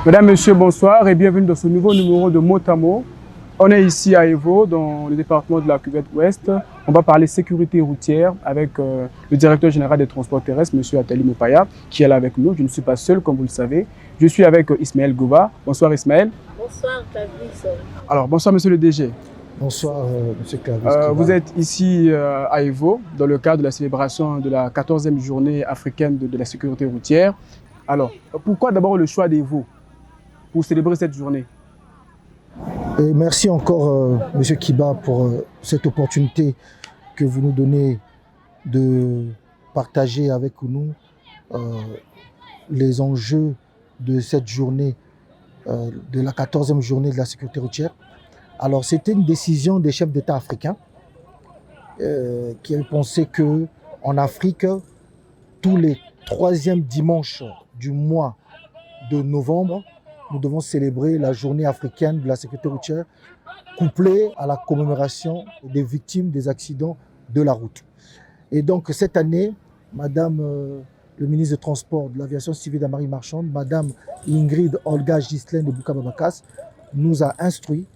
Mesdames, Messieurs, bonsoir et bienvenue dans ce nouveau numéro de Motamo. On est ici à Evo, dans le département de la Cuvette Ouest. On va parler sécurité routière avec le directeur général des transports terrestres, M. Attali Mopaya, qui est là avec nous. Je ne suis pas seul, comme vous le savez. Je suis avec Ismaël Gova. Bonsoir Ismaël. Bonsoir Clarisse. Alors, bonsoir Monsieur le DG. Bonsoir Monsieur Clarisse. Vous êtes ici à Evo, dans le cadre de la célébration de la 14e journée africaine de la sécurité routière. Alors, pourquoi d'abord le choix d'Evo pour célébrer cette journée? Et merci encore Monsieur Kiba pour cette opportunité que vous nous donnez de partager avec nous les enjeux de cette journée, de la 14e journée de la sécurité routière. Alors c'était une décision des chefs d'État africains qui avaient pensé qu'en Afrique, tous les 3e dimanches du mois de novembre, nous devons célébrer la journée africaine de la sécurité routière couplée à la commémoration des victimes des accidents de la route. Et donc cette année, Madame le ministre des Transports, de l'Aviation civile et de la Marine marchande, Madame Ingrid Olga Ghislaine de Bouka-Babakas, nous a instruit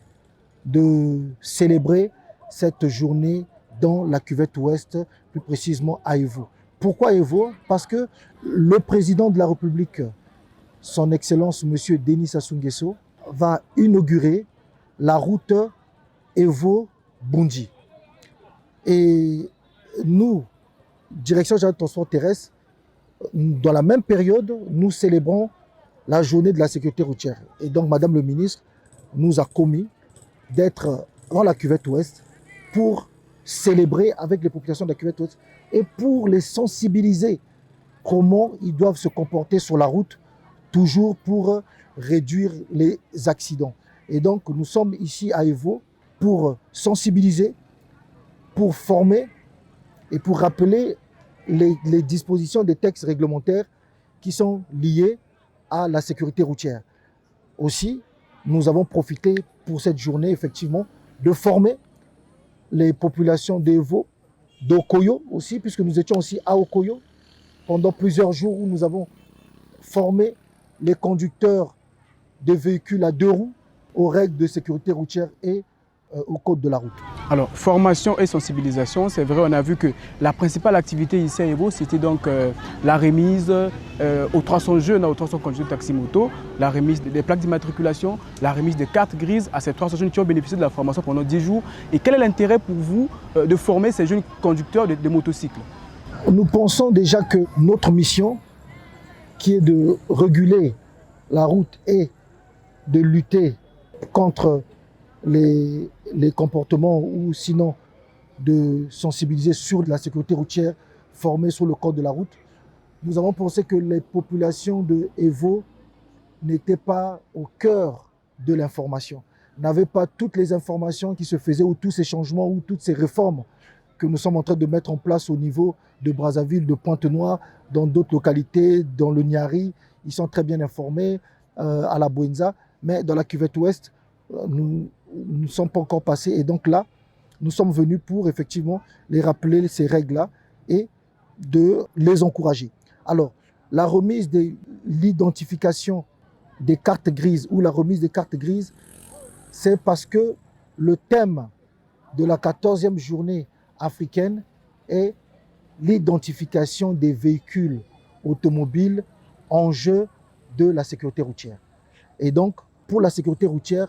de célébrer cette journée dans la Cuvette Ouest, plus précisément à Evo. Pourquoi Evo? Parce que le président de la République, son Excellence M. Denis Sassou Nguesso, va inaugurer la route Evo-Boundji. Et nous, Direction générale de transport terrestre, dans la même période, nous célébrons la journée de la sécurité routière. Et donc, Madame le ministre nous a commis d'être dans la Cuvette Ouest pour célébrer avec les populations de la Cuvette Ouest et pour les sensibiliser comment ils doivent se comporter sur la route, toujours pour réduire les accidents. Et donc, nous sommes ici à Evo pour sensibiliser, pour former et pour rappeler les dispositions des textes réglementaires qui sont liés à la sécurité routière. Aussi, nous avons profité pour cette journée, effectivement, de former les populations d'Evo, d'Okoyo aussi, puisque nous étions aussi à Okoyo pendant plusieurs jours où nous avons formé les conducteurs de véhicules à 2 roues aux règles de sécurité routière et au code de la route. Alors, formation et sensibilisation, c'est vrai, on a vu que la principale activité ici à Evo, c'était donc la remise aux 300 jeunes, aux 300 conducteurs de taxi-moto, la remise des plaques d'immatriculation, la remise des cartes grises à ces 300 jeunes qui ont bénéficié de la formation pendant 10 jours. Et quel est l'intérêt pour vous de former ces jeunes conducteurs de motocycles? Nous pensons déjà que notre mission, qui est de réguler la route et de lutter contre les comportements ou sinon de sensibiliser sur la sécurité routière, former sur le code de la route. Nous avons pensé que les populations de Evo n'étaient pas au cœur de l'information, n'avaient pas toutes les informations qui se faisaient ou tous ces changements ou toutes ces réformes que nous sommes en train de mettre en place au niveau de Brazzaville, de Pointe-Noire, dans d'autres localités, dans le Niari. Ils sont très bien informés, à la Bouenza, mais dans la Cuvette Ouest, nous ne sommes pas encore passés. Et donc là, nous sommes venus pour effectivement les rappeler ces règles-là et de les encourager. Alors, la remise de l'identification des cartes grises ou la remise des cartes grises, c'est parce que le thème de la 14e journée africaine est l'identification des véhicules automobiles enjeu de la sécurité routière. Et donc, pour la sécurité routière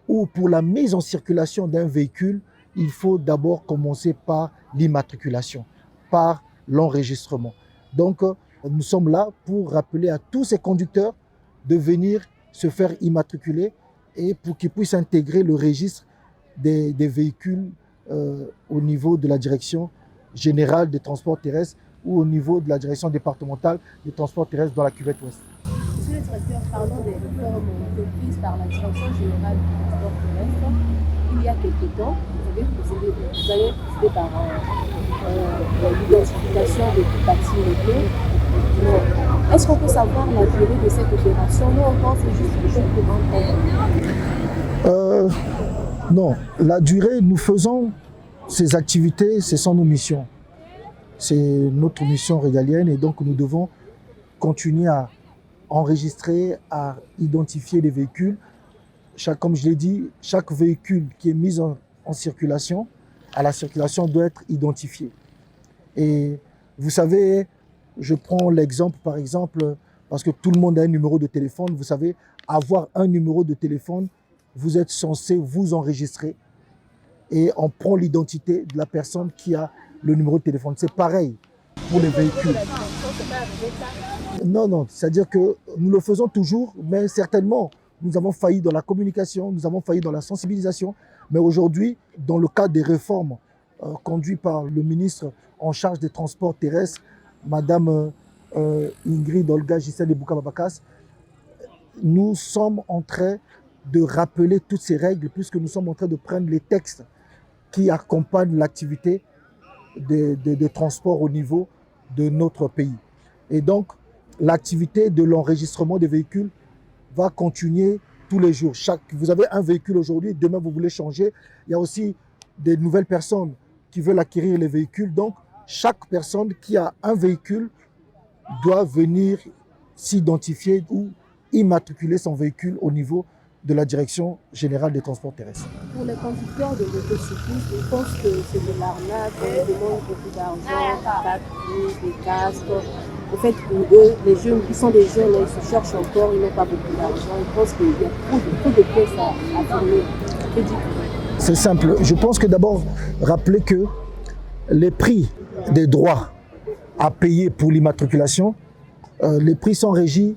ou pour la mise en circulation d'un véhicule, il faut d'abord commencer par l'immatriculation, par l'enregistrement. Donc, nous sommes là pour rappeler à tous ces conducteurs de venir se faire immatriculer et pour qu'ils puissent intégrer le registre des véhicules au niveau de la direction générale des transports terrestres ou au niveau de la direction départementale des transports terrestres dans la Cuvette Ouest. Monsieur le directeur, parlons des réformes prises par la direction générale du transport terrestre. Il y a quelques temps, vous avez procédé par l'identification des taxis-motos. Est-ce qu'on peut savoir la durée de cette opération? Nous, on pense juste que non, la durée, nous faisons ces activités, ce sont nos missions. C'est notre mission régalienne et donc nous devons continuer à enregistrer, à identifier les véhicules. Comme je l'ai dit, chaque véhicule qui est mis en circulation, à la circulation, doit être identifié. Et vous savez, je prends l'exemple, par exemple, parce que tout le monde a un numéro de téléphone. Vous savez, avoir un numéro de téléphone, vous êtes censé vous enregistrer et on prend l'identité de la personne qui a le numéro de téléphone. C'est pareil pour les véhicules. Non, c'est-à-dire que nous le faisons toujours, mais certainement, nous avons failli dans la communication, nous avons failli dans la sensibilisation. Mais aujourd'hui, dans le cadre des réformes conduites par le ministre en charge des transports terrestres, Madame Ingrid Olga Gisèle Ebouka-Babakas, nous sommes en train de rappeler toutes ces règles puisque nous sommes en train de prendre les textes qui accompagnent l'activité de transport au niveau de notre pays. Et donc, l'activité de l'enregistrement des véhicules va continuer tous les jours. Vous avez un véhicule aujourd'hui, demain vous voulez changer. Il y a aussi des nouvelles personnes qui veulent acquérir les véhicules. Donc, chaque personne qui a un véhicule doit venir s'identifier ou immatriculer son véhicule au niveau de la Direction générale des transports terrestres. Pour les conducteurs de motocyclistes, je pense que c'est de l'arnaque, on demande beaucoup d'argent, des papiers, des casques. En fait, pour eux, les jeunes qui sont des jeunes, ils se cherchent encore, ils n'ont pas beaucoup d'argent. Ils pensent qu'il y a trop de pièces à fournir. C'est simple. Je pense que d'abord, rappeler que les prix des droits à payer pour l'immatriculation, les prix sont régis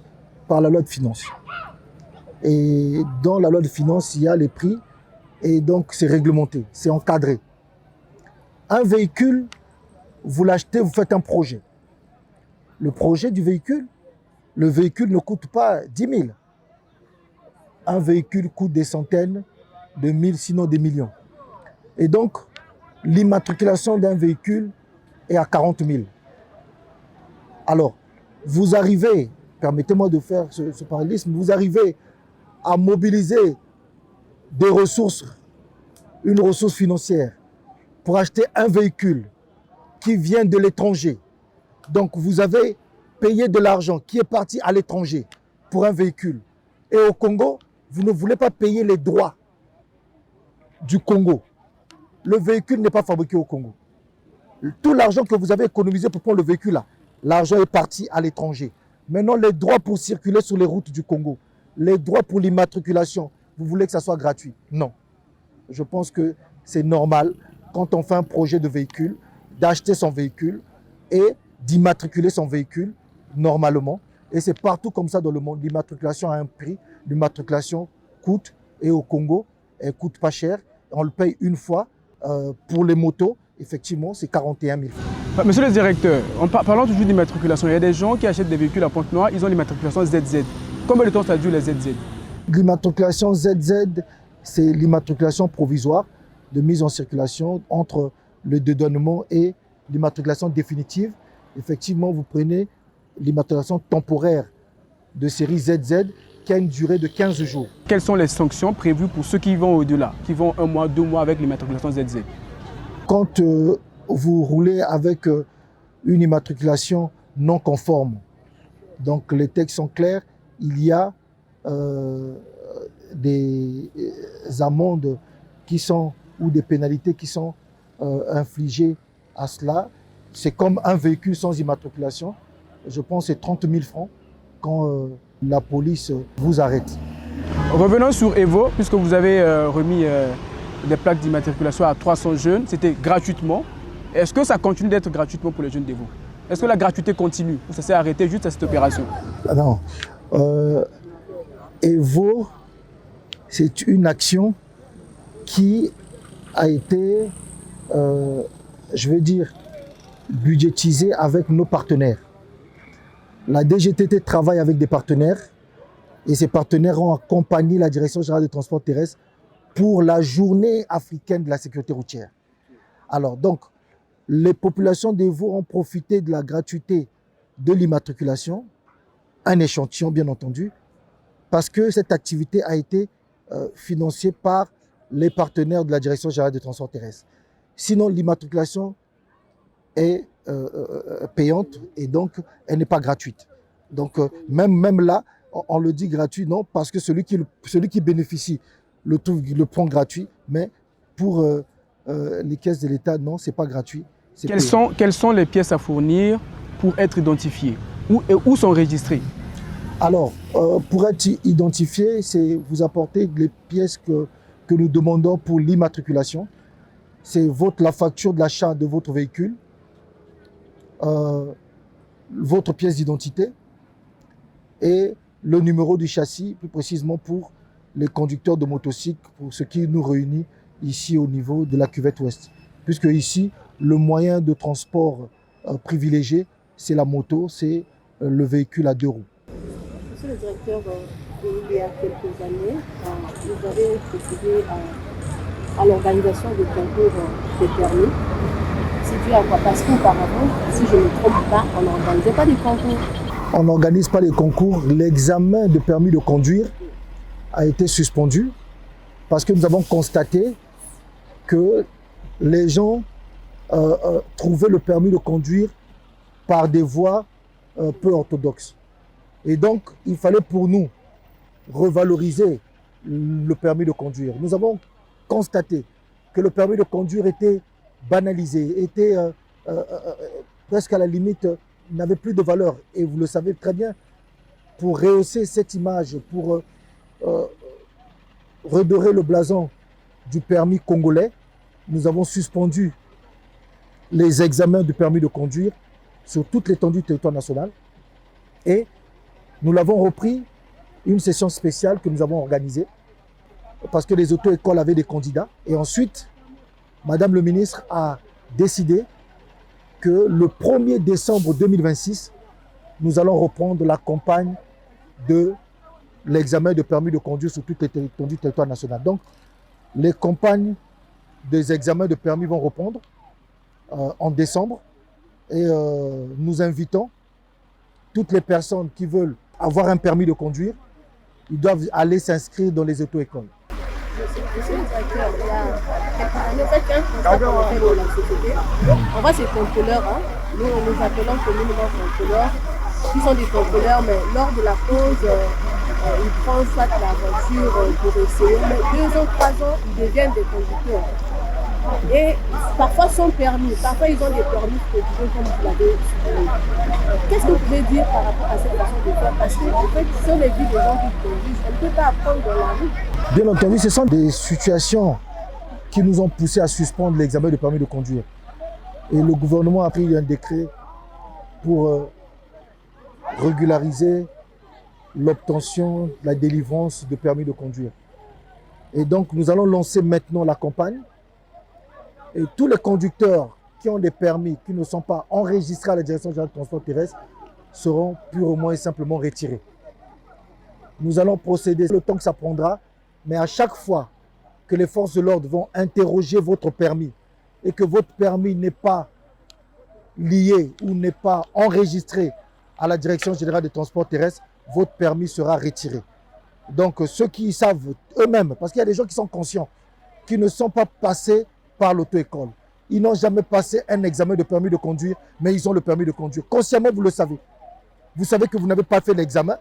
par la loi de finances. Et dans la loi de finances, il y a les prix et donc c'est réglementé, c'est encadré. Un véhicule, vous l'achetez, vous faites un projet. Le projet du véhicule, le véhicule ne coûte pas 10 000. Un véhicule coûte des centaines de mille, sinon des millions. Et donc, l'immatriculation d'un véhicule est à 40 000. Alors, vous arrivez, permettez-moi de faire ce parallélisme, vous arrivez à mobiliser des ressources, une ressource financière, pour acheter un véhicule qui vient de l'étranger. Donc vous avez payé de l'argent qui est parti à l'étranger pour un véhicule. Et au Congo, vous ne voulez pas payer les droits du Congo. Le véhicule n'est pas fabriqué au Congo. Tout l'argent que vous avez économisé pour prendre le véhicule là, l'argent est parti à l'étranger. Maintenant, les droits pour circuler sur les routes du Congo, les droits pour l'immatriculation, vous voulez que ça soit gratuit? Non. Je pense que c'est normal, quand on fait un projet de véhicule, d'acheter son véhicule et d'immatriculer son véhicule normalement. Et c'est partout comme ça dans le monde. L'immatriculation a un prix, l'immatriculation coûte, et au Congo, elle ne coûte pas cher. On le paye une fois. Pour les motos, effectivement, c'est 41 000 francs. Monsieur le directeur, parlant toujours d'immatriculation, il y a des gens qui achètent des véhicules à Pointe-Noire, ils ont l'immatriculation ZZ. Combien de temps ça dure les ZZ? L'immatriculation ZZ, c'est l'immatriculation provisoire de mise en circulation entre le dédouanement et l'immatriculation définitive. Effectivement, vous prenez l'immatriculation temporaire de série ZZ qui a une durée de 15 jours. Quelles sont les sanctions prévues pour ceux qui vont au-delà, qui vont 1 mois, 2 mois avec l'immatriculation ZZ? Quand vous roulez avec une immatriculation non conforme, donc les textes sont clairs, il y a des amendes qui sont, ou des pénalités qui sont infligées à cela. C'est comme un véhicule sans immatriculation. Je pense que c'est 30 000 francs quand la police vous arrête. Revenons sur Evo, puisque vous avez remis des plaques d'immatriculation à 300 jeunes, c'était gratuitement. Est-ce que ça continue d'être gratuitement pour les jeunes d'Evo? Est-ce que la gratuité continue ou ça s'est arrêté juste à cette opération? Non. Evo, c'est une action qui a été, je veux dire, budgétisée avec nos partenaires. La DGTT travaille avec des partenaires et ces partenaires ont accompagné la Direction générale des transports terrestres pour la journée africaine de la sécurité routière. Alors donc, les populations d'Evo ont profité de la gratuité de l'immatriculation, un échantillon bien entendu, parce que cette activité a été financée par les partenaires de la Direction générale des transports terrestres. Sinon, l'immatriculation est payante et donc elle n'est pas gratuite. Donc même là, on le dit gratuit, non, parce que celui qui bénéficie le prend gratuit, mais pour les caisses de l'État, non, ce n'est pas gratuit. Quelles sont les pièces à fournir pour être identifiées? Où sont enregistrées? Alors, pour être identifié, c'est vous apporter les pièces que nous demandons pour l'immatriculation. C'est la facture de l'achat de votre véhicule, votre pièce d'identité et le numéro du châssis, plus précisément pour les conducteurs de motocycles, pour ce qui nous réunit ici au niveau de la cuvette ouest. Puisque ici, le moyen de transport privilégié, c'est la moto, c'est le véhicule à 2 roues. Monsieur le directeur, il y a quelques années, vous avez procédé à l'organisation de concours de permis. C'est dû à quoi? Parce qu'auparavant, si je ne me trompe pas, on n'organisait pas des concours. On n'organise pas les concours. L'examen de permis de conduire a été suspendu parce que nous avons constaté que les gens trouvaient le permis de conduire par des voies peu orthodoxes. Et donc, il fallait pour nous revaloriser le permis de conduire. Nous avons constaté que le permis de conduire était banalisé, était presque à la limite, n'avait plus de valeur. Et vous le savez très bien, pour rehausser cette image, pour redorer le blason du permis congolais, nous avons suspendu les examens du permis de conduire sur toute l'étendue du territoire national. Et nous l'avons repris, une session spéciale que nous avons organisée, parce que les auto-écoles avaient des candidats. Et ensuite, Madame le ministre a décidé que le 1er décembre 2026, nous allons reprendre la campagne de l'examen de permis de conduire sur toute l'étendue du territoire national. Donc, les campagnes des examens de permis vont reprendre en décembre. Et nous invitons toutes les personnes qui veulent avoir un permis de conduire, ils doivent aller s'inscrire dans les auto-écoles. Monsieur le directeur, il y a quelques années, en fait, un constat qu'on fait dans la société, on voit ces contrôleurs, nous nous appelons communément contrôleurs, qui sont des contrôleurs, mais lors de la pause, ils prennent soit la voiture pour essayer, mais 2 ans, 3 ans, ils deviennent des conducteurs. Et parfois sans permis, parfois ils ont des permis frauduleux comme vous l'avez souligné. Qu'est-ce que vous pouvez dire par rapport à cette façon de faire? Parce que en fait, si on est vu des gens qui conduisent, on ne peut pas apprendre dans la rue. Bien entendu, ce sont des situations qui nous ont poussé à suspendre l'examen de permis de conduire. Et le gouvernement a pris un décret pour régulariser l'obtention, la délivrance de permis de conduire. Et donc, nous allons lancer maintenant la campagne. Et tous les conducteurs qui ont des permis qui ne sont pas enregistrés à la Direction générale du transport terrestre seront purement et simplement retirés. Nous allons procéder le temps que ça prendra, mais à chaque fois que les forces de l'ordre vont interroger votre permis et que votre permis n'est pas lié ou n'est pas enregistré à la Direction générale des transports terrestres, votre permis sera retiré. Donc ceux qui savent eux-mêmes, parce qu'il y a des gens qui sont conscients, qui ne sont pas passés par l'auto-école. Ils n'ont jamais passé un examen de permis de conduire, mais ils ont le permis de conduire. Consciemment, vous le savez. Vous savez que vous n'avez pas fait l'examen,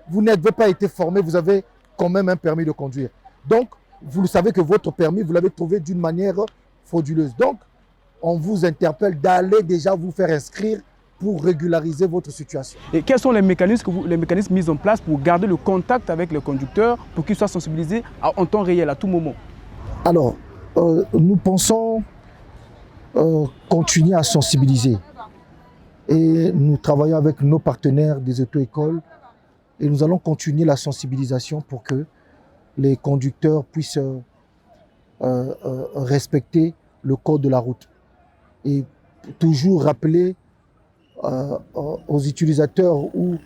vous n'avez pas été formé, vous avez quand même un permis de conduire. Donc, vous le savez que votre permis, vous l'avez trouvé d'une manière frauduleuse. Donc, on vous interpelle d'aller déjà vous faire inscrire pour régulariser votre situation. Et quels sont les mécanismes mis en place pour garder le contact avec le conducteur, pour qu'il soit sensibilisé en temps réel, à tout moment? Alors, nous pensons continuer à sensibiliser. Et nous travaillons avec nos partenaires des auto-écoles et nous allons continuer la sensibilisation pour que les conducteurs puissent respecter le code de la route. Et toujours rappeler aux utilisateurs ou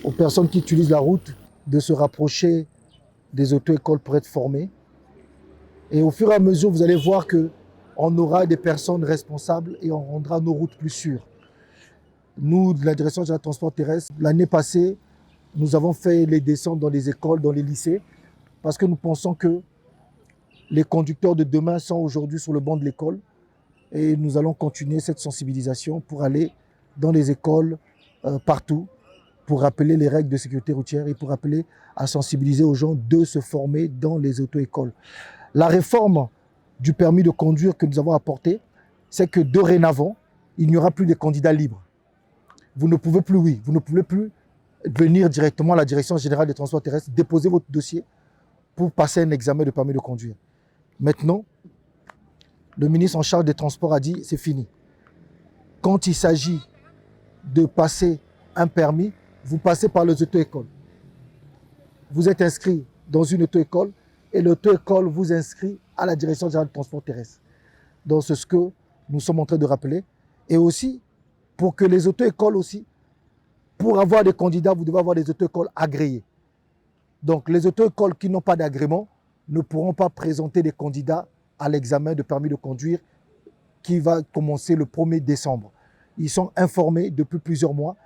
aux personnes qui utilisent la route de se rapprocher des auto-écoles pour être formés. Et au fur et à mesure, vous allez voir qu'on aura des personnes responsables et on rendra nos routes plus sûres. Nous, de la Direction générale du transport terrestre, l'année passée, nous avons fait les descentes dans les écoles, dans les lycées, parce que nous pensons que les conducteurs de demain sont aujourd'hui sur le banc de l'école. Et nous allons continuer cette sensibilisation pour aller dans les écoles partout, pour rappeler les règles de sécurité routière et pour rappeler à sensibiliser aux gens de se former dans les auto-écoles. La réforme du permis de conduire que nous avons apportée, c'est que dorénavant, il n'y aura plus de candidats libres. Vous ne pouvez plus venir directement à la Direction générale des transports terrestres, déposer votre dossier pour passer un examen de permis de conduire. Maintenant, le ministre en charge des Transports a dit c'est fini. Quand il s'agit de passer un permis, vous passez par les auto-écoles. Vous êtes inscrit dans une auto-école et l'auto-école vous inscrit à la Direction générale des transports terrestres. Donc c'est ce que nous sommes en train de rappeler. Et aussi, pour que les auto-écoles aussi, pour avoir des candidats, vous devez avoir des auto-écoles agréées. Donc les auto-écoles qui n'ont pas d'agrément ne pourront pas présenter des candidats à l'examen de permis de conduire qui va commencer le 1er décembre. Ils sont informés depuis plusieurs mois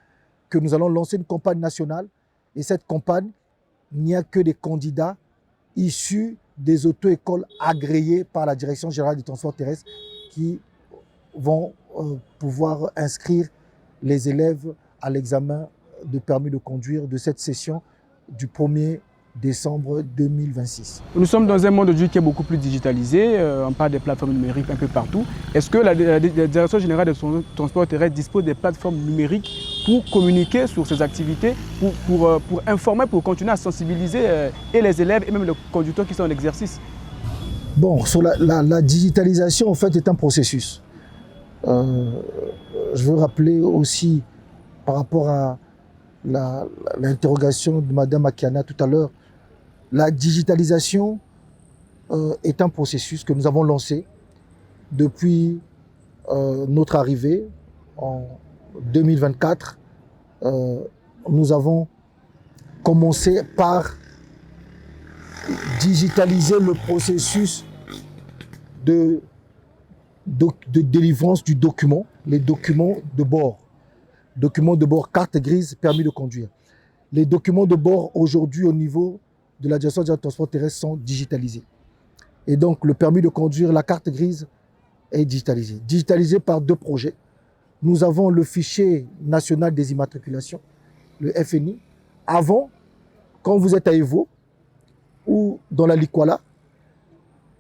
que nous allons lancer une campagne nationale et cette campagne, il n'y a que des candidats issus des auto-écoles agréées par la Direction générale des transports terrestres qui vont pouvoir inscrire les élèves à l'examen de permis de conduire de cette session du 1er décembre 2026. Nous sommes dans un monde aujourd'hui qui est beaucoup plus digitalisé, on parle des plateformes numériques un peu partout. Est-ce que la Direction générale des transports terrestres dispose des plateformes numériques pour communiquer sur ces activités, pour informer, pour continuer à sensibiliser et les élèves et même les conducteurs qui sont en exercice? Bon, sur la digitalisation, en fait, est un processus. Je veux rappeler aussi, par rapport à l'interrogation de Mme Akiana tout à l'heure, la digitalisation est un processus que nous avons lancé depuis notre arrivée en 2024. Nous avons commencé par digitaliser le processus de délivrance du document, les documents de bord. Documents de bord, carte grise, permis de conduire. Les documents de bord aujourd'hui au niveau de la Direction générale des transports terrestres sont digitalisés. Et donc le permis de conduire, la carte grise est digitalisée. Digitalisée par 2 projets. Nous avons le fichier national des immatriculations, le FNI. Avant, quand vous êtes à Evo ou dans la Likwala,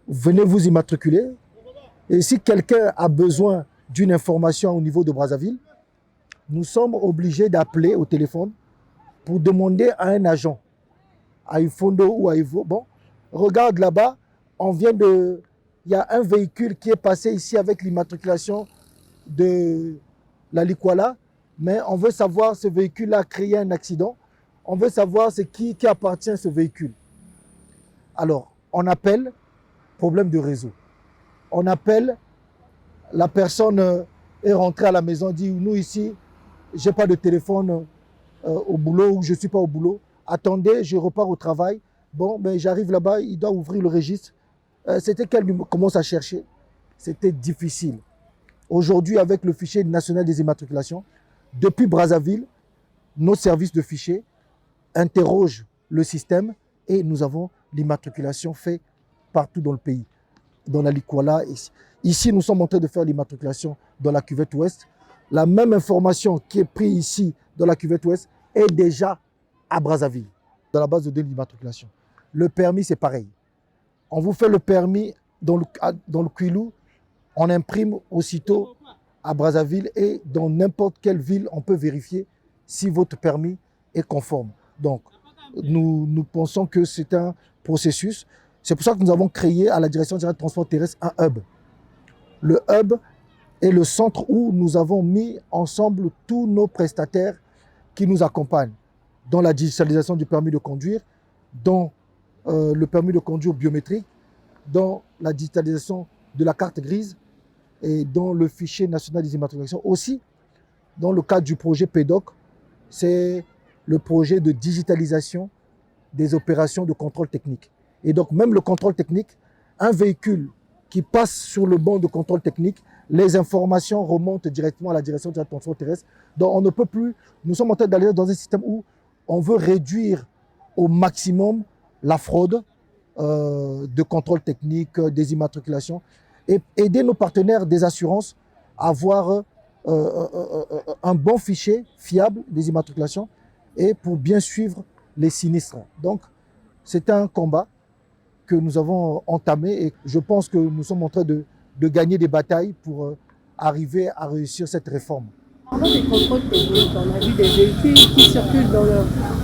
venez vous immatriculer. Et si quelqu'un a besoin d'une information au niveau de Brazzaville, nous sommes obligés d'appeler au téléphone pour demander à un agent, à Ifondo ou à Evo, bon, regarde là-bas, il y a un véhicule qui est passé ici avec l'immatriculation de la Likwala, mais on veut savoir ce véhicule a créé un accident, on veut savoir c'est qui appartient à ce véhicule. Alors, on appelle, problème de réseau. On appelle, la personne est rentrée à la maison, dit nous ici, j'ai pas de téléphone au boulot ou je suis pas au boulot. Attendez, je repars au travail. Bon, ben j'arrive là-bas, il doit ouvrir le registre. C'était quel numéro? Commence à chercher. C'était difficile. Aujourd'hui, avec le fichier national des immatriculations, depuis Brazzaville, nos services de fichiers interrogent le système et nous avons l'immatriculation faite partout dans le pays. Dans la Likwala. Ici, nous sommes en train de faire l'immatriculation dans la cuvette ouest. La même information qui est prise ici dans la cuvette ouest est déjà à Brazzaville, dans la base de données d'immatriculation. Le permis, c'est pareil. On vous fait le permis dans le Kwilu, on imprime aussitôt à Brazzaville et dans n'importe quelle ville, on peut vérifier si votre permis est conforme. Donc, nous pensons que c'est un processus. C'est pour ça que nous avons créé à la Direction générale des transports terrestres un hub. Le hub est le centre où nous avons mis ensemble tous nos prestataires qui nous accompagnent dans la digitalisation du permis de conduire, dans le permis de conduire biométrique, dans la digitalisation de la carte grise et dans le fichier national des immatriculations. Aussi, dans le cadre du projet PEDOC, c'est le projet de digitalisation des opérations de contrôle technique. Et donc, même le contrôle technique, un véhicule qui passe sur le banc de contrôle technique, les informations remontent directement à la Direction générale des transports terrestres. Donc, on ne peut plus, nous sommes en train d'aller dans un système où on veut réduire au maximum la fraude de contrôle technique, des immatriculations, et aider nos partenaires des assurances à avoir un bon fichier fiable des immatriculations et pour bien suivre les sinistres. Donc, c'est un combat que nous avons entamé et je pense que nous sommes en train de gagner des batailles pour arriver à réussir cette réforme. Parlons des contrôles techniques, on a vu des véhicules qui circulent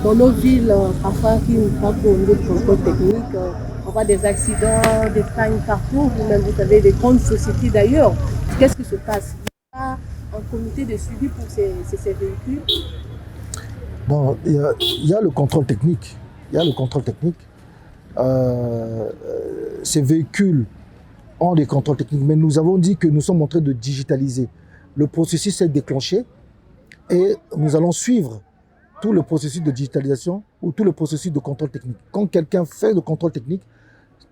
dans nos villes, parfois qui ne passent pas au niveau de contrôle technique. On voit des accidents, des pannes partout, vous-même vous avez des grandes sociétés d'ailleurs. Qu'est-ce qui se passe? Il y a un comité de suivi pour ces véhicules? Bon, il y a le contrôle technique. Il y a le contrôle technique. Ces véhicules ont des contrôles techniques, mais nous avons dit que nous sommes en train de digitaliser. Le processus est déclenché et nous allons suivre tout le processus de digitalisation ou tout le processus de contrôle technique. Quand quelqu'un fait le contrôle technique,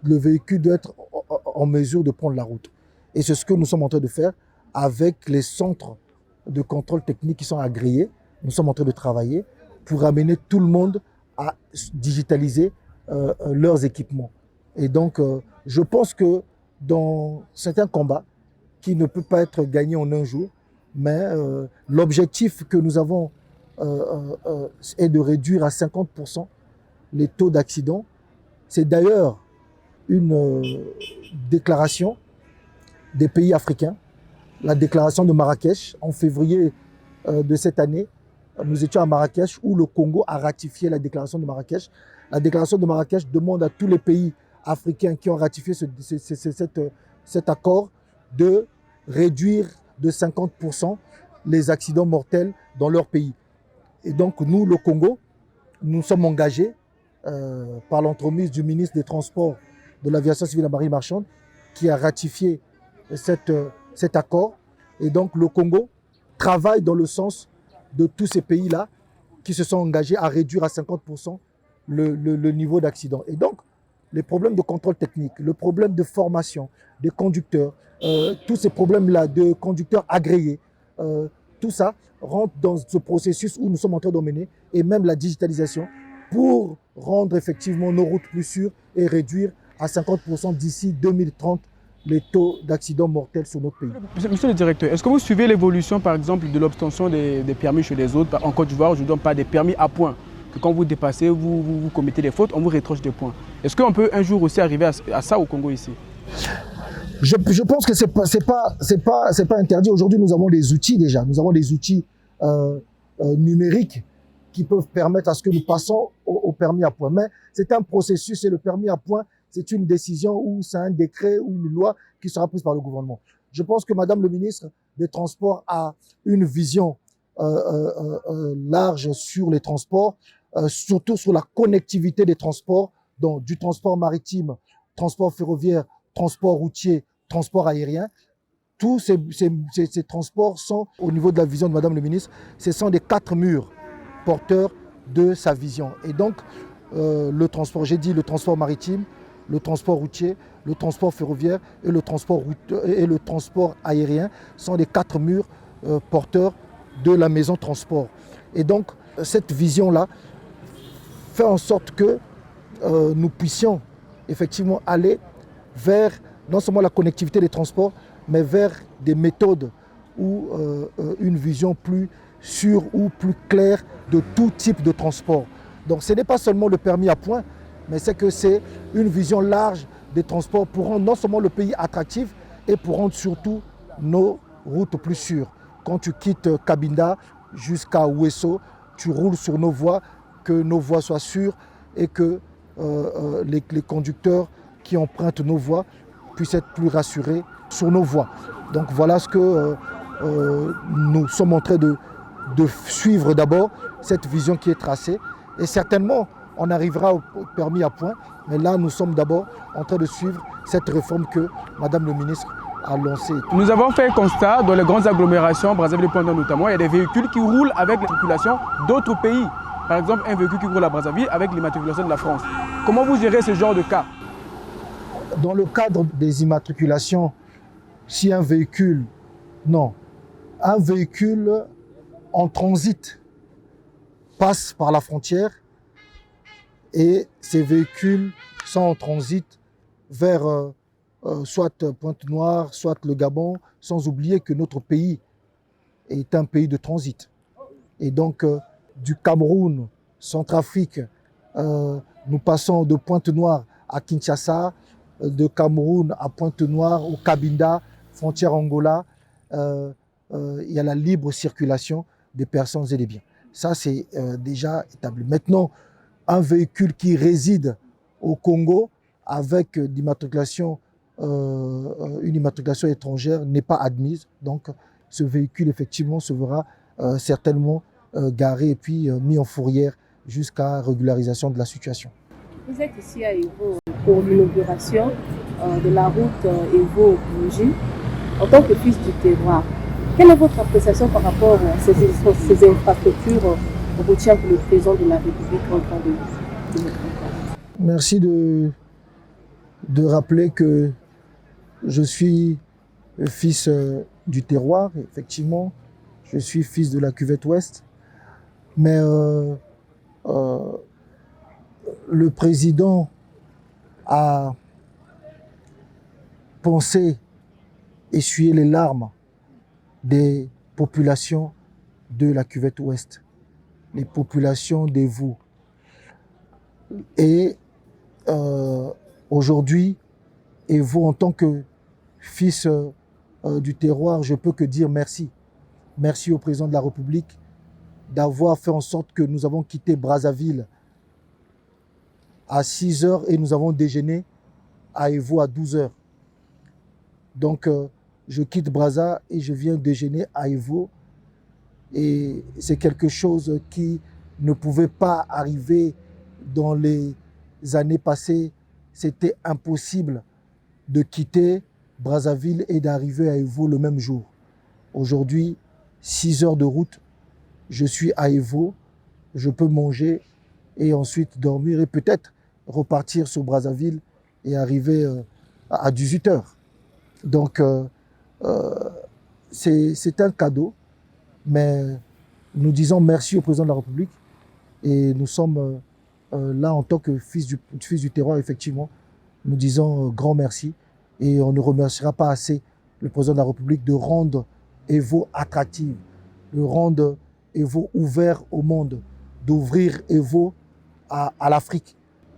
le véhicule doit être en mesure de prendre la route. Et c'est ce que nous sommes en train de faire avec les centres de contrôle technique qui sont agréés. Nous sommes en train de travailler pour amener tout le monde à digitaliser leurs équipements. Et donc, je pense que dans certains combats, qui ne peut pas être gagné en un jour, mais l'objectif que nous avons est de réduire à 50% les taux d'accident. C'est d'ailleurs une déclaration des pays africains, la déclaration de Marrakech en février de cette année. Nous étions à Marrakech où le Congo a ratifié la déclaration de Marrakech. La déclaration de Marrakech demande à tous les pays africains qui ont ratifié cet accord de réduire de 50% les accidents mortels dans leur pays. Et donc nous, le Congo, nous sommes engagés par l'entremise du ministre des Transports, de l'Aviation civile et de la Marine marchande, qui a ratifié cet accord. Et donc le Congo travaille dans le sens de tous ces pays-là qui se sont engagés à réduire à 50% le niveau d'accident. Et donc, les problèmes de contrôle technique, le problème de formation des conducteurs, tous ces problèmes-là de conducteurs agréés, tout ça rentre dans ce processus où nous sommes en train d'emmener, et même la digitalisation, pour rendre effectivement nos routes plus sûres et réduire à 50% d'ici 2030 les taux d'accidents mortels sur notre pays. Monsieur le directeur, est-ce que vous suivez l'évolution par exemple de l'obtention des permis chez les autres? En Côte d'Ivoire, je ne donne pas des permis à points. Que quand vous dépassez, vous commettez des fautes, on vous rétroche des points. Est-ce qu'on peut un jour aussi arriver à ça au Congo ici? Je pense que c'est pas interdit. Aujourd'hui, nous avons des outils déjà. Nous avons des outils numériques qui peuvent permettre à ce que nous passons au permis à points. Mais c'est un processus et le permis à points, c'est une décision ou c'est un décret ou une loi qui sera prise par le gouvernement. Je pense que Madame le ministre des Transports a une vision large sur les transports, surtout sur la connectivité des transports, donc du transport maritime, transport ferroviaire, transport routier, transport aérien. Tous ces transports sont, au niveau de la vision de Madame le ministre, ce sont des 4 murs porteurs de sa vision. Et donc, le transport, j'ai dit le transport maritime, le transport routier, le transport ferroviaire et le transport aérien sont les 4 murs porteurs de la maison transport. Et donc, cette vision-là fait en sorte que nous puissions effectivement aller vers non seulement la connectivité des transports, mais vers des méthodes ou une vision plus sûre ou plus claire de tout type de transport. Donc ce n'est pas seulement le permis à points, mais c'est que c'est une vision large des transports pour rendre non seulement le pays attractif et pour rendre surtout nos routes plus sûres. Quand tu quittes Cabinda jusqu'à Ouesso, tu roules sur nos voies, que nos voies soient sûres et que les conducteurs qui empruntent nos voies puissent être plus rassurés sur nos voies. Donc voilà ce que nous sommes en train de suivre d'abord, cette vision qui est tracée. Et certainement, on arrivera au permis à points, mais là, nous sommes d'abord en train de suivre cette réforme que Madame le ministre a lancée. Nous avons fait un constat dans les grandes agglomérations, Brazzaville-Pendant notamment, il y a des véhicules qui roulent avec l'immatriculation d'autres pays. Par exemple, un véhicule qui roule à Brazzaville avec l'immatriculation de la France. Comment vous gérez ce genre de cas? Dans le cadre des immatriculations, si un véhicule, non, un véhicule en transit passe par la frontière et ces véhicules sont en transit vers soit Pointe-Noire, soit le Gabon, sans oublier que notre pays est un pays de transit. Et donc, du Cameroun, Centrafrique, nous passons de Pointe-Noire à Kinshasa, de Cameroun à Pointe-Noire, au Cabinda, frontière Angola, il y a la libre circulation des personnes et des biens. Ça, c'est déjà établi. Maintenant, un véhicule qui réside au Congo avec une immatriculation étrangère n'est pas admise. Donc, ce véhicule, effectivement, se verra certainement garé et puis mis en fourrière jusqu'à régularisation de la situation. Vous êtes ici à Evo pour l'inauguration de la route Evo-Bunji. En tant que fils du terroir, quelle est votre appréciation par rapport à ces infrastructures routières que le président de la République est en train de mettre en place? Merci de rappeler que je suis fils du terroir, effectivement. Je suis fils de la cuvette ouest. Mais le président a pensé essuyer les larmes des populations de la cuvette ouest, les populations des Vaux. Et aujourd'hui, Evo, en tant que fils du terroir, je peux que dire merci. Merci au président de la République d'avoir fait en sorte que nous avons quitté Brazzaville à 6 h et nous avons déjeuné à Evo à 12 h. Donc, je quitte Brazza et je viens déjeuner à Evo. Et c'est quelque chose qui ne pouvait pas arriver dans les années passées. C'était impossible de quitter Brazzaville et d'arriver à Evo le même jour. Aujourd'hui, 6 heures de route, je suis à Evo, je peux manger et ensuite dormir et peut-être repartir sur Brazzaville et arriver à 18 h. Donc, c'est un cadeau, mais nous disons merci au président de la République et nous sommes là en tant que fils du terroir, effectivement. Nous disons grand merci et on ne remerciera pas assez le président de la République de rendre Evo attractive, de rendre Evo ouvert au monde, d'ouvrir Evo à l'Afrique.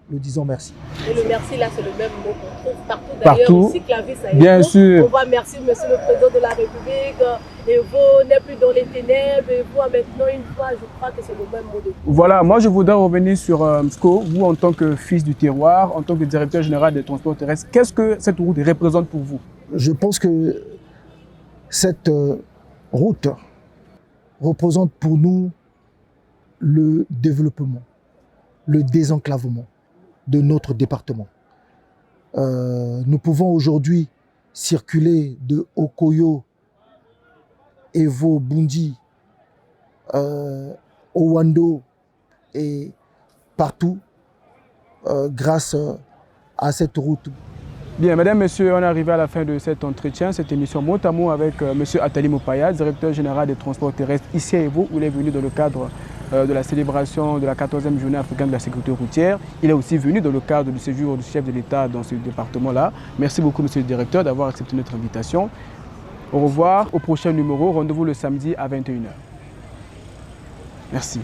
Nous disons merci. Et le merci, là, c'est le même mot qu'on trouve partout. Partout. D'ailleurs, ici, Clavis, à Evo, Bien sûr. on va merci, monsieur le président de la République. Evo n'est plus dans les ténèbres. Evo a maintenant une fois, je crois que c'est le même mot de tout. Voilà, moi je voudrais revenir sur Msko. Vous, en tant que fils du terroir, en tant que directeur général des transports terrestres, qu'est-ce que cette route représente pour vous? Je pense que cette route représente pour nous le développement, le désenclavement de notre département. Nous pouvons aujourd'hui circuler de Okoyo, Evo, Bunji, Owando et partout grâce à cette route. Bien, mesdames, messieurs, on est arrivé à la fin de cet entretien, cette émission mot à mot avec monsieur Attali Mopaya, directeur général des transports terrestres ici à Evo, où il est venu dans le cadre de la célébration de la 14e journée africaine de la sécurité routière. Il est aussi venu dans le cadre du séjour du chef de l'État dans ce département-là. Merci beaucoup, monsieur le directeur, d'avoir accepté notre invitation. Au revoir, au prochain numéro, rendez-vous le samedi à 21 h. Merci.